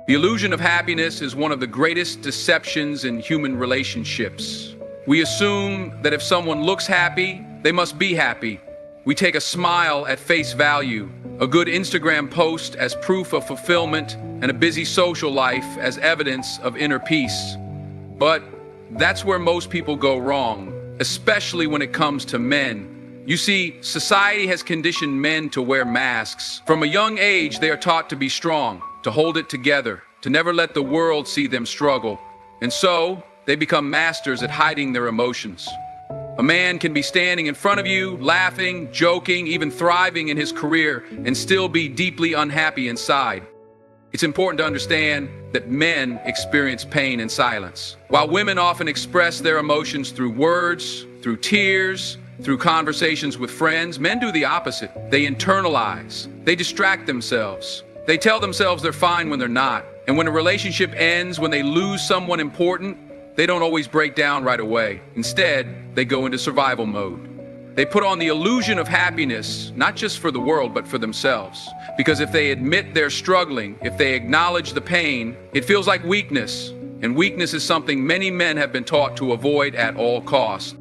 The illusion of happiness is one of the greatest deceptions in human relationships. We assume that if someone looks happy, they must be happy. We take a smile at face value, a good Instagram post as proof of fulfillment, and a busy social life as evidence of inner peace. But that's where most people go wrong, especially when it comes to men. You see, society has conditioned men to wear masks. From a young age, they are taught to be strong, to hold it together, to never let the world see them struggle. And so, they become masters at hiding their emotions. A man can be standing in front of you, laughing, joking, even thriving in his career, and still be deeply unhappy inside. It's important to understand that men experience pain in silence. While women often express their emotions through words, through tears, through conversations with friends, men do the opposite. They internalize. They distract themselves. They tell themselves they're fine when they're not. And when a relationship ends, when they lose someone important, they don't always break down right away. Instead, they go into survival mode. They put on the illusion of happiness, not just for the world, but for themselves. Because if they admit they're struggling, if they acknowledge the pain, it feels like weakness. And weakness is something many men have been taught to avoid at all costs.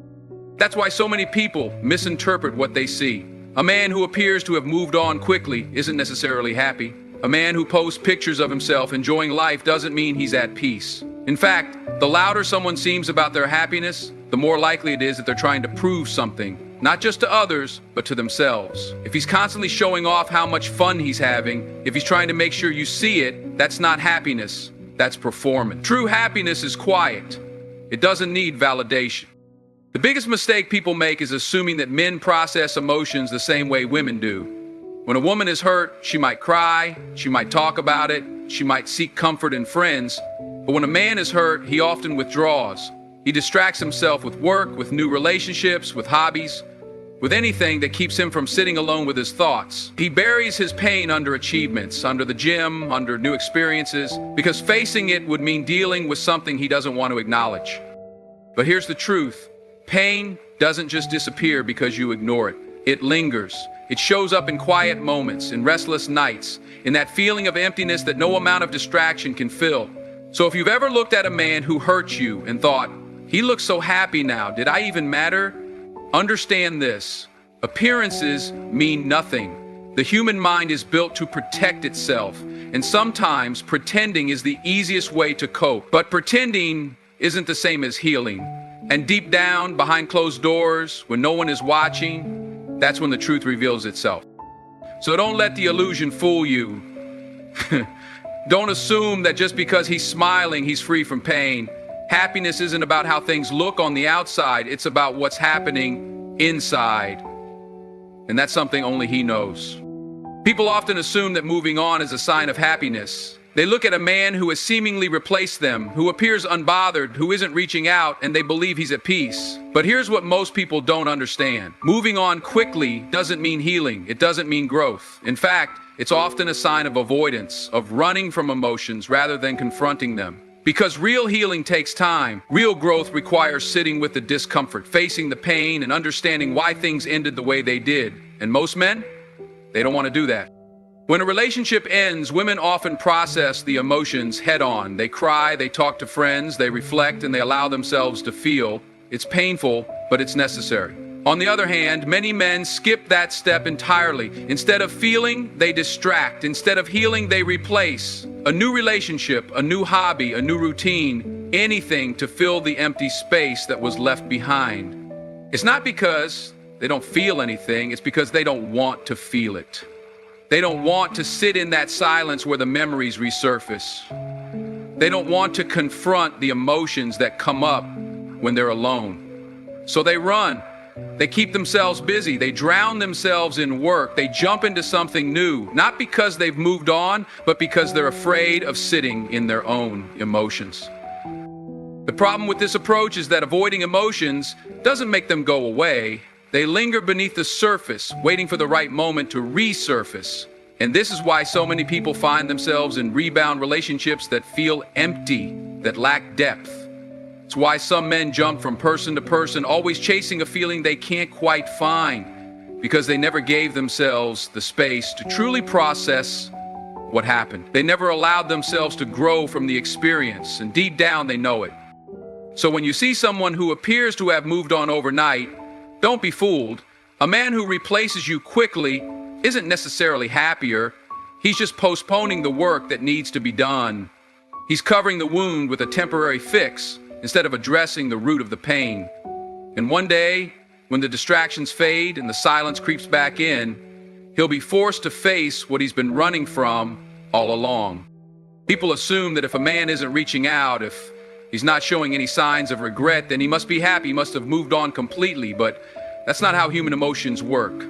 That's why so many people misinterpret what they see. A man who appears to have moved on quickly isn't necessarily happy. A man who posts pictures of himself enjoying life doesn't mean he's at peace. In fact, the louder someone seems about their happiness, the more likely it is that they're trying to prove something, not just to others, but to themselves. If he's constantly showing off how much fun he's having, if he's trying to make sure you see it, that's not happiness, that's performance. True happiness is quiet. It doesn't need validation. The biggest mistake people make is assuming that men process emotions the same way women do. When a woman is hurt, she might cry, she might talk about it, she might seek comfort in friends. But when a man is hurt, he often withdraws. He distracts himself with work, with new relationships, with hobbies, with anything that keeps him from sitting alone with his thoughts. He buries his pain under achievements, under the gym, under new experiences, because facing it would mean dealing with something he doesn't want to acknowledge. But here's the truth. Pain doesn't just disappear because you ignore it. It lingers. It shows up in quiet moments, in restless nights, in that feeling of emptiness that no amount of distraction can fill. So if you've ever looked at a man who hurt you and thought, he looks so happy now, did I even matter? Understand this. Appearances mean nothing. The human mind is built to protect itself, and sometimes pretending is the easiest way to cope. But pretending isn't the same as healing. And deep down, behind closed doors, when no one is watching, that's when the truth reveals itself. So don't let the illusion fool you. Don't assume that just because he's smiling, he's free from pain. Happiness isn't about how things look on the outside. It's about what's happening inside. And that's something only he knows. People often assume that moving on is a sign of happiness. They look at a man who has seemingly replaced them, who appears unbothered, who isn't reaching out, and they believe he's at peace. But here's what most people don't understand. Moving on quickly doesn't mean healing. It doesn't mean growth. In fact, it's often a sign of avoidance, of running from emotions rather than confronting them. Because real healing takes time. Real growth requires sitting with the discomfort, facing the pain, and understanding why things ended the way they did. And most men, they don't want to do that. When a relationship ends, women often process the emotions head-on. They cry, they talk to friends, they reflect, and they allow themselves to feel. It's painful, but it's necessary. On the other hand, many men skip that step entirely. Instead of feeling, they distract. Instead of healing, they replace. A new relationship, a new hobby, a new routine, anything to fill the empty space that was left behind. It's not because they don't feel anything, it's because they don't want to feel it. They don't want to sit in that silence where the memories resurface. They don't want to confront the emotions that come up when they're alone. So they run. They keep themselves busy. They drown themselves in work. They jump into something new, not because they've moved on, but because they're afraid of sitting in their own emotions. The problem with this approach is that avoiding emotions doesn't make them go away. They linger beneath the surface, waiting for the right moment to resurface. And this is why so many people find themselves in rebound relationships that feel empty, that lack depth. It's why some men jump from person to person, always chasing a feeling they can't quite find, because they never gave themselves the space to truly process what happened. They never allowed themselves to grow from the experience, and deep down they know it. So when you see someone who appears to have moved on overnight, don't be fooled. A man who replaces you quickly isn't necessarily happier. He's just postponing the work that needs to be done. He's covering the wound with a temporary fix instead of addressing the root of the pain. And one day, when the distractions fade and the silence creeps back in, he'll be forced to face what he's been running from all along. People assume that if a man isn't reaching out, if he's not showing any signs of regret, then he must be happy, he must have moved on completely, but that's not how human emotions work.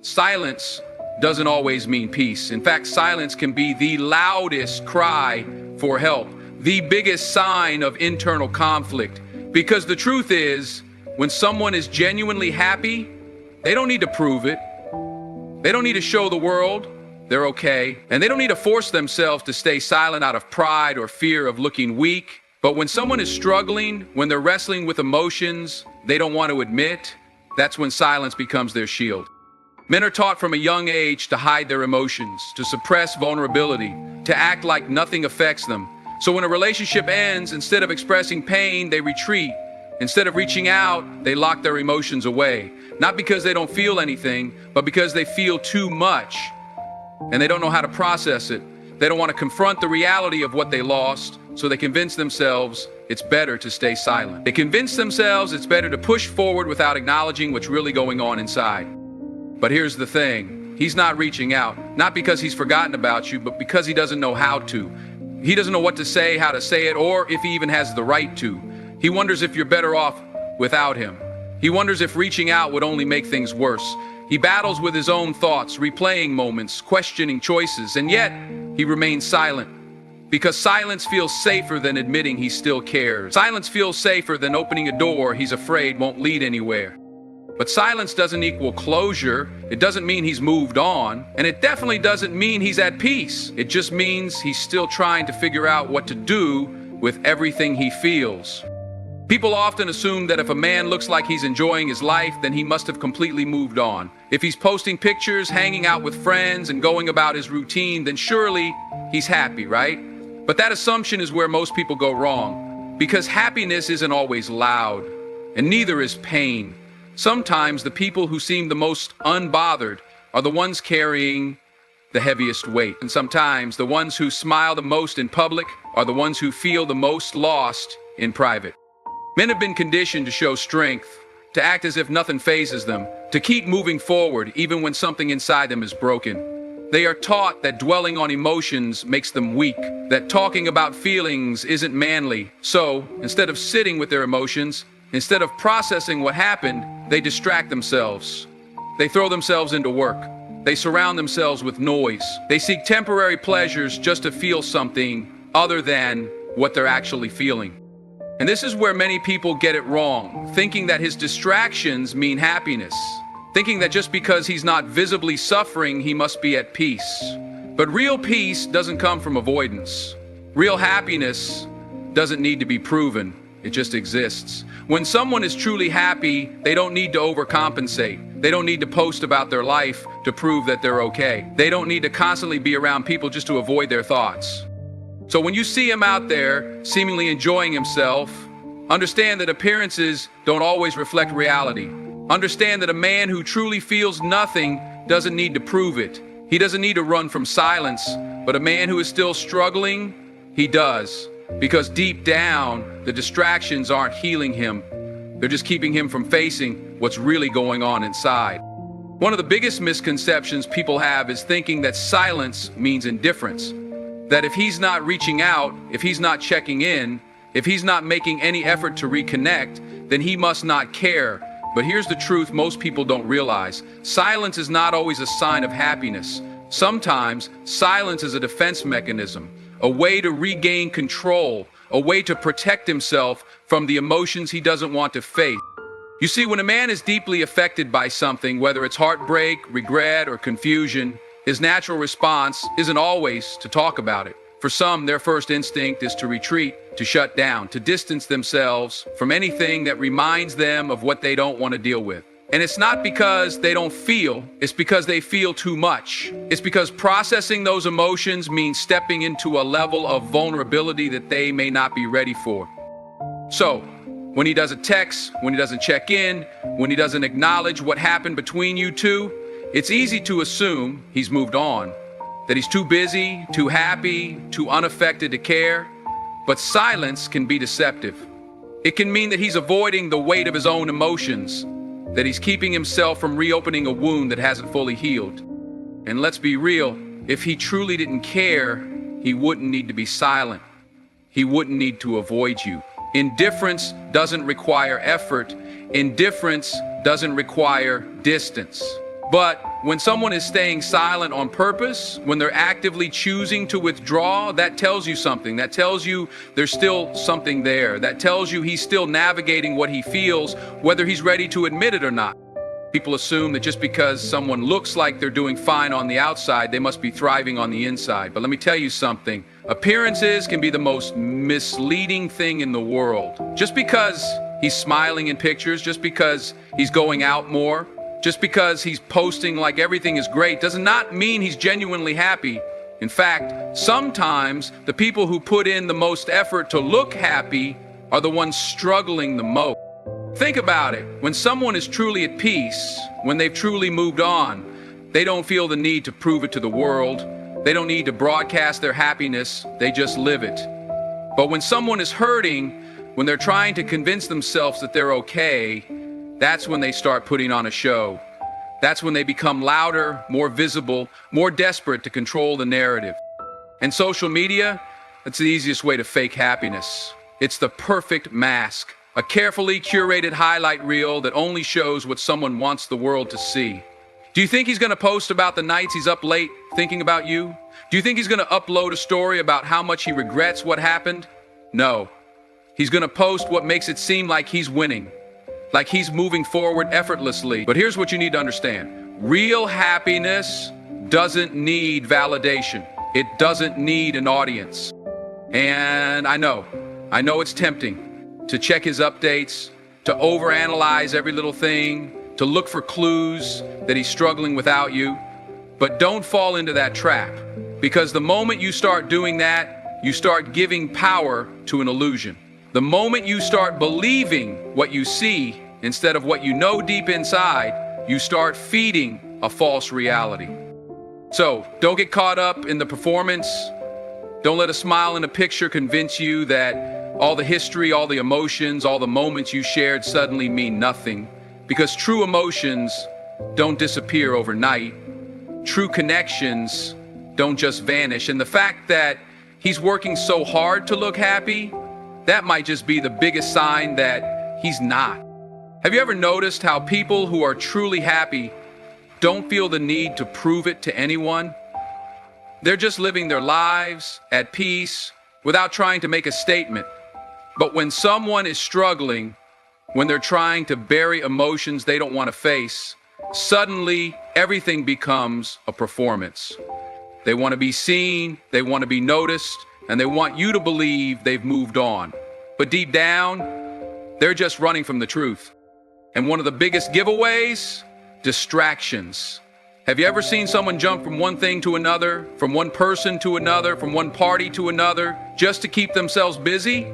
Silence doesn't always mean peace. In fact, silence can be the loudest cry for help, the biggest sign of internal conflict. Because the truth is, when someone is genuinely happy, they don't need to prove it. They don't need to show the world they're okay. And they don't need to force themselves to stay silent out of pride or fear of looking weak. But when someone is struggling, when they're wrestling with emotions they don't want to admit, that's when silence becomes their shield. Men are taught from a young age to hide their emotions, to suppress vulnerability, to act like nothing affects them. So when a relationship ends, instead of expressing pain, they retreat. Instead of reaching out, they lock their emotions away. Not because they don't feel anything, but because they feel too much. And they don't know how to process it. They don't want to confront the reality of what they lost, so they convince themselves it's better to stay silent. They convince themselves it's better to push forward without acknowledging what's really going on inside. But here's the thing, he's not reaching out, not because he's forgotten about you, but because he doesn't know how to. He doesn't know what to say, how to say it, or if he even has the right to. He wonders if you're better off without him. He wonders if reaching out would only make things worse. He battles with his own thoughts, replaying moments, questioning choices, and yet he remains silent. Because silence feels safer than admitting he still cares. Silence feels safer than opening a door he's afraid won't lead anywhere. But silence doesn't equal closure. It doesn't mean he's moved on. And it definitely doesn't mean he's at peace. It just means he's still trying to figure out what to do with everything he feels. People often assume that if a man looks like he's enjoying his life, then he must have completely moved on. If he's posting pictures, hanging out with friends, and going about his routine, then surely he's happy, right? But that assumption is where most people go wrong. Because happiness isn't always loud, and neither is pain. Sometimes the people who seem the most unbothered are the ones carrying the heaviest weight. And sometimes the ones who smile the most in public are the ones who feel the most lost in private. Men have been conditioned to show strength, to act as if nothing phases them, to keep moving forward even when something inside them is broken. They are taught that dwelling on emotions makes them weak, that talking about feelings isn't manly. So, instead of sitting with their emotions, instead of processing what happened, they distract themselves. They throw themselves into work. They surround themselves with noise. They seek temporary pleasures just to feel something other than what they're actually feeling. And this is where many people get it wrong, thinking that his distractions mean happiness, thinking that just because he's not visibly suffering, he must be at peace. But real peace doesn't come from avoidance. Real happiness doesn't need to be proven. It just exists. When someone is truly happy, they don't need to overcompensate. They don't need to post about their life to prove that they're okay. They don't need to constantly be around people just to avoid their thoughts. So when you see him out there, seemingly enjoying himself, understand that appearances don't always reflect reality. Understand that a man who truly feels nothing doesn't need to prove it. He doesn't need to run from silence, but a man who is still struggling, he does. Because deep down, the distractions aren't healing him. They're just keeping him from facing what's really going on inside. One of the biggest misconceptions people have is thinking that silence means indifference. That if he's not reaching out, if he's not checking in, if he's not making any effort to reconnect, then he must not care. But here's the truth most people don't realize. Silence is not always a sign of happiness. Sometimes silence is a defense mechanism, a way to regain control, a way to protect himself from the emotions he doesn't want to face. You see, when a man is deeply affected by something, whether it's heartbreak, regret, or confusion, his natural response isn't always to talk about it. For some, their first instinct is to retreat, to shut down, to distance themselves from anything that reminds them of what they don't want to deal with. And it's not because they don't feel, it's because they feel too much. It's because processing those emotions means stepping into a level of vulnerability that they may not be ready for. So, when he doesn't text, when he doesn't check in, when he doesn't acknowledge what happened between you two, it's easy to assume he's moved on, that he's too busy, too happy, too unaffected to care. But silence can be deceptive. It can mean that he's avoiding the weight of his own emotions, that he's keeping himself from reopening a wound that hasn't fully healed. And let's be real, if he truly didn't care, he wouldn't need to be silent. He wouldn't need to avoid you. Indifference doesn't require effort. Indifference doesn't require distance. But when someone is staying silent on purpose, when they're actively choosing to withdraw, that tells you something. That tells you there's still something there. That tells you he's still navigating what he feels, whether he's ready to admit it or not. People assume that just because someone looks like they're doing fine on the outside, they must be thriving on the inside. But let me tell you something. Appearances can be the most misleading thing in the world. Just because he's smiling in pictures, just because he's going out more, just because he's posting like everything is great does not mean he's genuinely happy. In fact, sometimes the people who put in the most effort to look happy are the ones struggling the most. Think about it. When someone is truly at peace, when they've truly moved on, they don't feel the need to prove it to the world. They don't need to broadcast their happiness. They just live it. But when someone is hurting, when they're trying to convince themselves that they're okay, that's when they start putting on a show. That's when they become louder, more visible, more desperate to control the narrative. And social media, that's the easiest way to fake happiness. It's the perfect mask, a carefully curated highlight reel that only shows what someone wants the world to see. Do you think he's going to post about the nights he's up late thinking about you? Do you think he's going to upload a story about how much he regrets what happened? No. He's going to post what makes it seem like he's winning, like he's moving forward effortlessly. But here's what you need to understand. Real happiness doesn't need validation. It doesn't need an audience. And I know it's tempting to check his updates, to overanalyze every little thing, to look for clues that he's struggling without you. But don't fall into that trap, because the moment you start doing that, you start giving power to an illusion. The moment you start believing what you see instead of what you know deep inside, you start feeding a false reality. So don't get caught up in the performance. Don't let a smile in a picture convince you that all the history, all the emotions, all the moments you shared suddenly mean nothing. Because true emotions don't disappear overnight. True connections don't just vanish. And the fact that he's working so hard to look happy, that might just be the biggest sign that he's not. Have you ever noticed how people who are truly happy don't feel the need to prove it to anyone? They're just living their lives at peace without trying to make a statement. But when someone is struggling, when they're trying to bury emotions they don't want to face, suddenly everything becomes a performance. They want to be seen, they want to be noticed, and they want you to believe they've moved on. But deep down, they're just running from the truth. And one of the biggest giveaways, distractions. Have you ever seen someone jump from one thing to another, from one person to another, from one party to another, just to keep themselves busy?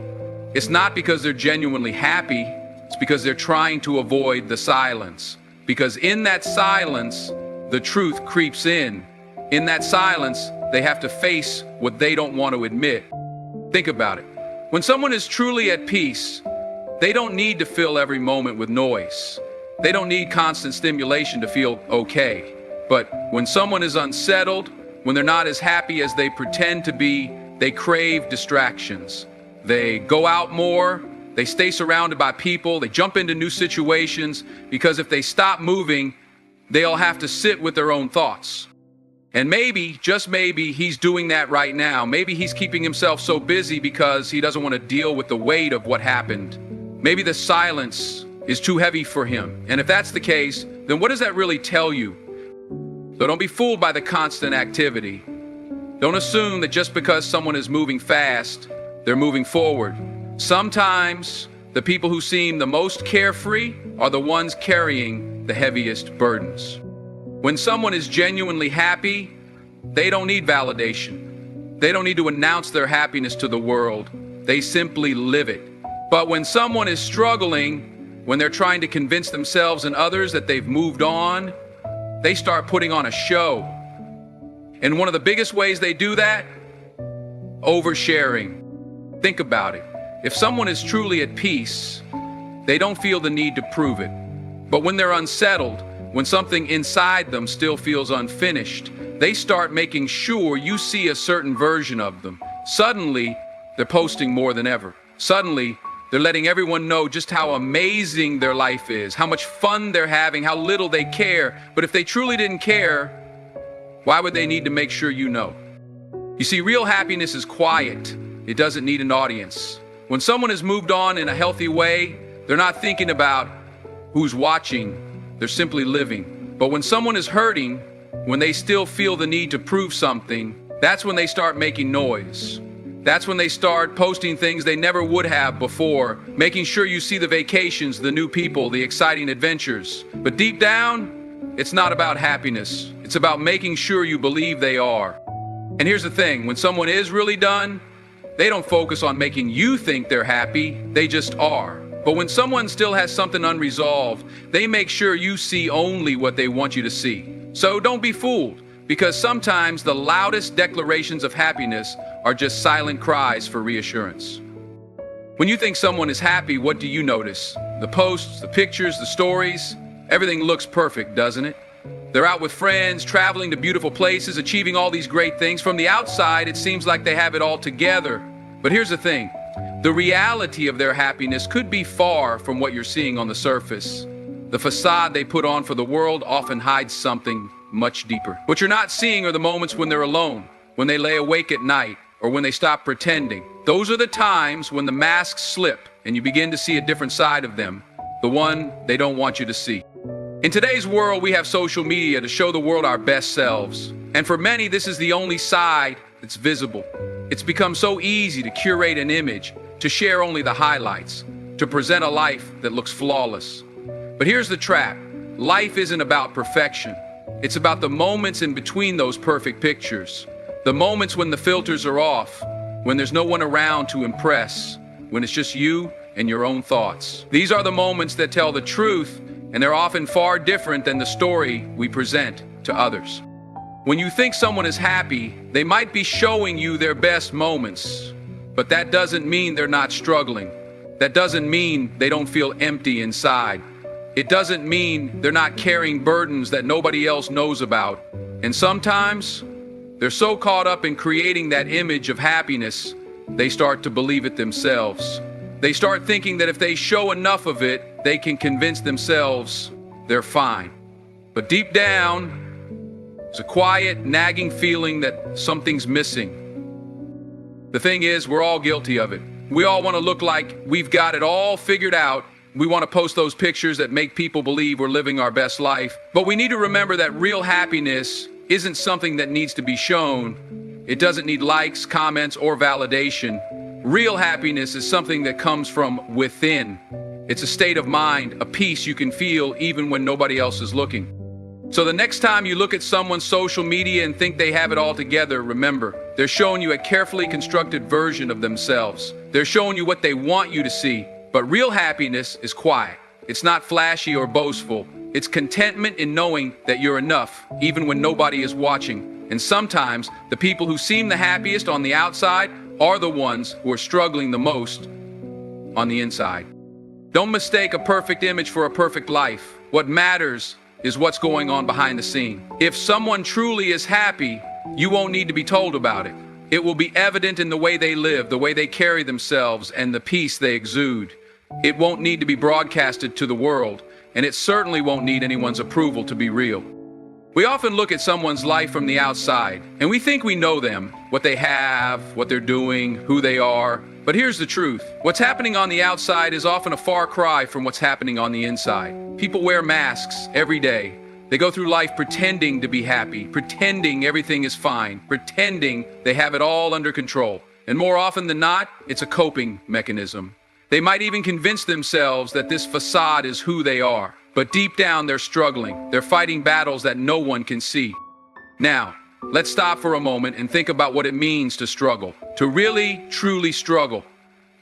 It's not because they're genuinely happy, it's because they're trying to avoid the silence. Because in that silence, the truth creeps in. In that silence, they have to face what they don't want to admit. Think about it. When someone is truly at peace, they don't need to fill every moment with noise. They don't need constant stimulation to feel okay. But when someone is unsettled, when they're not as happy as they pretend to be, they crave distractions. They go out more, they stay surrounded by people, they jump into new situations, because if they stop moving, they'll have to sit with their own thoughts. And maybe, just maybe, he's doing that right now. Maybe he's keeping himself so busy because he doesn't want to deal with the weight of what happened. Maybe the silence is too heavy for him. And if that's the case, then what does that really tell you? So don't be fooled by the constant activity. Don't assume that just because someone is moving fast, they're moving forward. Sometimes the people who seem the most carefree are the ones carrying the heaviest burdens. When someone is genuinely happy, they don't need validation. They don't need to announce their happiness to the world. They simply live it. But when someone is struggling, when they're trying to convince themselves and others that they've moved on, they start putting on a show. And one of the biggest ways they do that, oversharing. Think about it. If someone is truly at peace, they don't feel the need to prove it. But when they're unsettled, when something inside them still feels unfinished, they start making sure you see a certain version of them. Suddenly, they're posting more than ever. Suddenly, they're letting everyone know just how amazing their life is, how much fun they're having, how little they care. But if they truly didn't care, why would they need to make sure you know? You see, real happiness is quiet. It doesn't need an audience. When someone has moved on in a healthy way, they're not thinking about who's watching. They're simply living. But when someone is hurting, when they still feel the need to prove something, that's when they start making noise. That's when they start posting things they never would have before, making sure you see the vacations, the new people, the exciting adventures. But deep down, it's not about happiness. It's about making sure you believe they are. And here's the thing, when someone is really done, they don't focus on making you think they're happy, they just are. But when someone still has something unresolved, they make sure you see only what they want you to see. So don't be fooled, because sometimes the loudest declarations of happiness are just silent cries for reassurance. When you think someone is happy, what do you notice? The posts, the pictures, the stories, everything looks perfect, doesn't it? They're out with friends, traveling to beautiful places, achieving all these great things. From the outside, it seems like they have it all together. But here's the thing. The reality of their happiness could be far from what you're seeing on the surface. The facade they put on for the world often hides something much deeper. What you're not seeing are the moments when they're alone, when they lay awake at night, or when they stop pretending. Those are the times when the masks slip and you begin to see a different side of them, the one they don't want you to see. In today's world, we have social media to show the world our best selves. And for many, this is the only side that's visible. It's become so easy to curate an image, to share only the highlights, to present a life that looks flawless. But here's the trap. Life isn't about perfection. It's about the moments in between those perfect pictures. The moments when the filters are off, when there's no one around to impress, when it's just you and your own thoughts. These are the moments that tell the truth, and they're often far different than the story we present to others. When you think someone is happy, they might be showing you their best moments, but that doesn't mean they're not struggling. That doesn't mean they don't feel empty inside. It doesn't mean they're not carrying burdens that nobody else knows about. And sometimes, they're so caught up in creating that image of happiness, they start to believe it themselves. They start thinking that if they show enough of it, they can convince themselves they're fine. But deep down, there's a quiet, nagging feeling that something's missing. The thing is, we're all guilty of it. We all want to look like we've got it all figured out. We want to post those pictures that make people believe we're living our best life. But we need to remember that real happiness isn't something that needs to be shown. It doesn't need likes, comments, or validation. Real happiness is something that comes from within. It's a state of mind, a peace you can feel even when nobody else is looking. So the next time you look at someone's social media and think they have it all together, remember, they're showing you a carefully constructed version of themselves. They're showing you what they want you to see. But real happiness is quiet. It's not flashy or boastful. It's contentment in knowing that you're enough, even when nobody is watching. And sometimes, the people who seem the happiest on the outside are the ones who are struggling the most on the inside. Don't mistake a perfect image for a perfect life. What matters is what's going on behind the scene. If someone truly is happy, you won't need to be told about it. It will be evident in the way they live, the way they carry themselves, and the peace they exude. It won't need to be broadcasted to the world, and it certainly won't need anyone's approval to be real. We often look at someone's life from the outside, and we think we know them, what they have, what they're doing, who they are. But here's the truth. What's happening on the outside is often a far cry from what's happening on the inside. People wear masks every day. They go through life pretending to be happy, pretending everything is fine, pretending they have it all under control. And more often than not, it's a coping mechanism. They might even convince themselves that this facade is who they are. But deep down, they're struggling. They're fighting battles that no one can see. Now, let's stop for a moment and think about what it means to struggle. To really, truly struggle.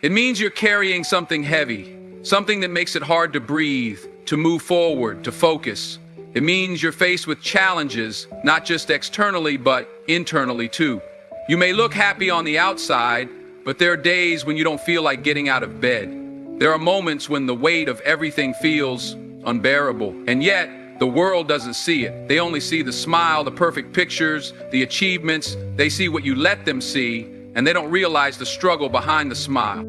It means you're carrying something heavy, something that makes it hard to breathe, to move forward, to focus. It means you're faced with challenges, not just externally, but internally too. You may look happy on the outside, but there are days when you don't feel like getting out of bed. There are moments when the weight of everything feels unbearable, and yet the world doesn't see it. They only see the smile, the perfect pictures, the achievements. They see what you let them see, and they don't realize the struggle behind the smile.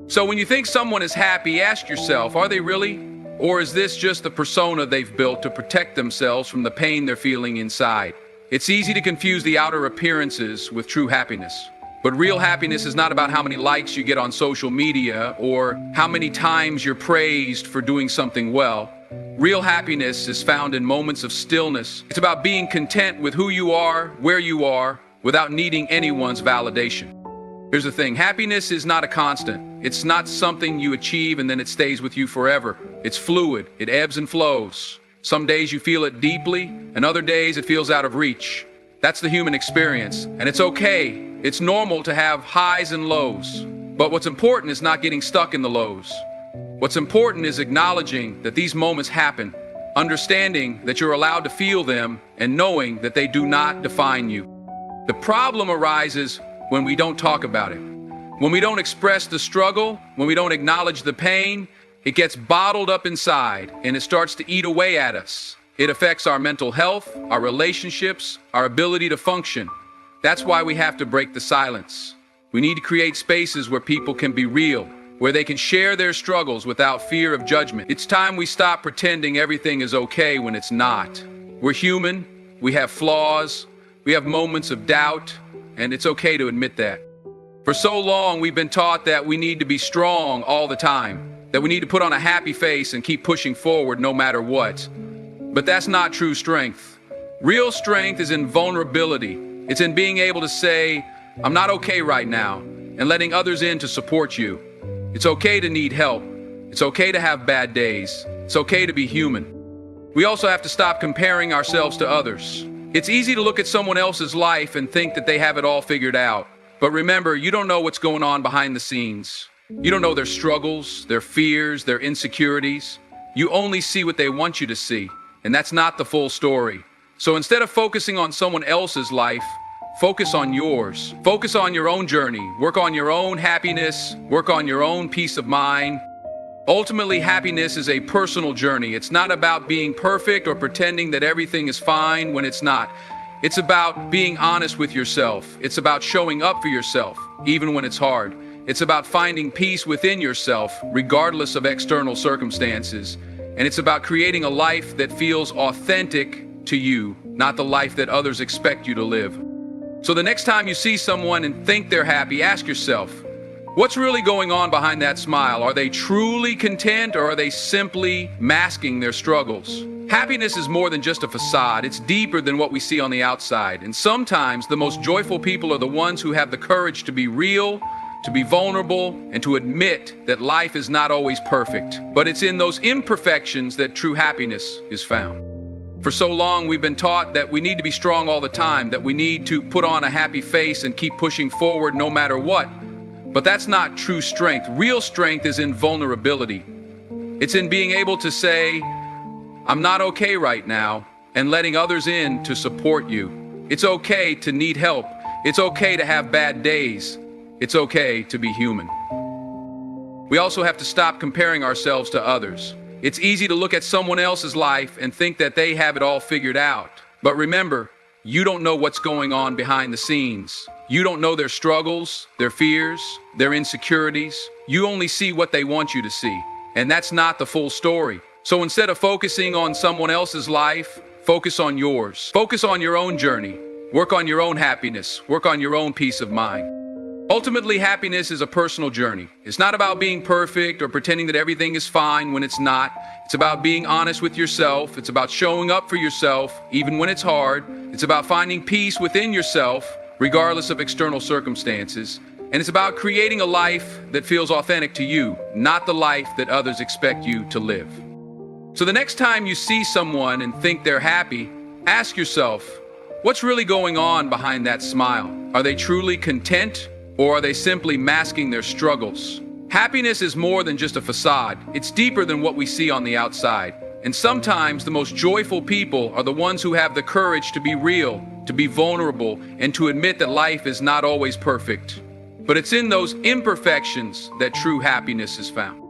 So when you think someone is happy, ask yourself, are they really? Or is this just the persona they've built to protect themselves from the pain they're feeling inside? It's easy to confuse the outer appearances with true happiness. But real happiness is not about how many likes you get on social media or how many times you're praised for doing something well. Real happiness is found in moments of stillness. It's about being content with who you are, where you are, without needing anyone's validation. Here's the thing, happiness is not a constant. It's not something you achieve and then it stays with you forever. It's fluid, it ebbs and flows. Some days you feel it deeply, and other days it feels out of reach. That's the human experience, and it's okay. It's normal to have highs and lows. But what's important is not getting stuck in the lows. What's important is acknowledging that these moments happen, understanding that you're allowed to feel them, and knowing that they do not define you. The problem arises when we don't talk about it. When we don't express the struggle, when we don't acknowledge the pain, it gets bottled up inside and it starts to eat away at us. It affects our mental health, our relationships, our ability to function. That's why we have to break the silence. We need to create spaces where people can be real, where they can share their struggles without fear of judgment. It's time we stop pretending everything is okay when it's not. We're human, we have flaws, we have moments of doubt, and it's okay to admit that. For so long, we've been taught that we need to be strong all the time, that we need to put on a happy face and keep pushing forward no matter what. But that's not true strength. Real strength is in vulnerability. It's in being able to say, I'm not okay right now, and letting others in to support you. It's okay to need help. It's okay to have bad days. It's okay to be human. We also have to stop comparing ourselves to others. It's easy to look at someone else's life and think that they have it all figured out. But remember, you don't know what's going on behind the scenes. You don't know their struggles, their fears, their insecurities. You only see what they want you to see, and that's not the full story. So instead of focusing on someone else's life, focus on yours. Focus on your own journey. Work on your own happiness. Work on your own peace of mind. Ultimately, happiness is a personal journey. It's not about being perfect or pretending that everything is fine when it's not. It's about being honest with yourself. It's about showing up for yourself, even when it's hard. It's about finding peace within yourself, regardless of external circumstances. And it's about creating a life that feels authentic to you, not the life that others expect you to live. So the next time you see someone and think they're happy, ask yourself, what's really going on behind that smile? Are they truly content, or are they simply masking their struggles? Happiness is more than just a facade. It's deeper than what we see on the outside. And sometimes the most joyful people are the ones who have the courage to be real, to be vulnerable, and to admit that life is not always perfect. But it's in those imperfections that true happiness is found. For so long, we've been taught that we need to be strong all the time, that we need to put on a happy face and keep pushing forward no matter what. But that's not true strength. Real strength is in vulnerability. It's in being able to say, I'm not okay right now, and letting others in to support you. It's okay to need help. It's okay to have bad days. It's okay to be human. We also have to stop comparing ourselves to others. It's easy to look at someone else's life and think that they have it all figured out. But remember, you don't know what's going on behind the scenes. You don't know their struggles, their fears, their insecurities. You only see what they want you to see. And that's not the full story. So instead of focusing on someone else's life, focus on yours. Focus on your own journey. Work on your own happiness. Work on your own peace of mind. Ultimately, happiness is a personal journey. It's not about being perfect or pretending that everything is fine when it's not. It's about being honest with yourself. It's about showing up for yourself, even when it's hard. It's about finding peace within yourself, regardless of external circumstances. And it's about creating a life that feels authentic to you, not the life that others expect you to live. So the next time you see someone and think they're happy, ask yourself, what's really going on behind that smile? Are they truly content, or are they simply masking their struggles? Happiness is more than just a facade. It's deeper than what we see on the outside. And sometimes the most joyful people are the ones who have the courage to be real, to be vulnerable, and to admit that life is not always perfect. But it's in those imperfections that true happiness is found.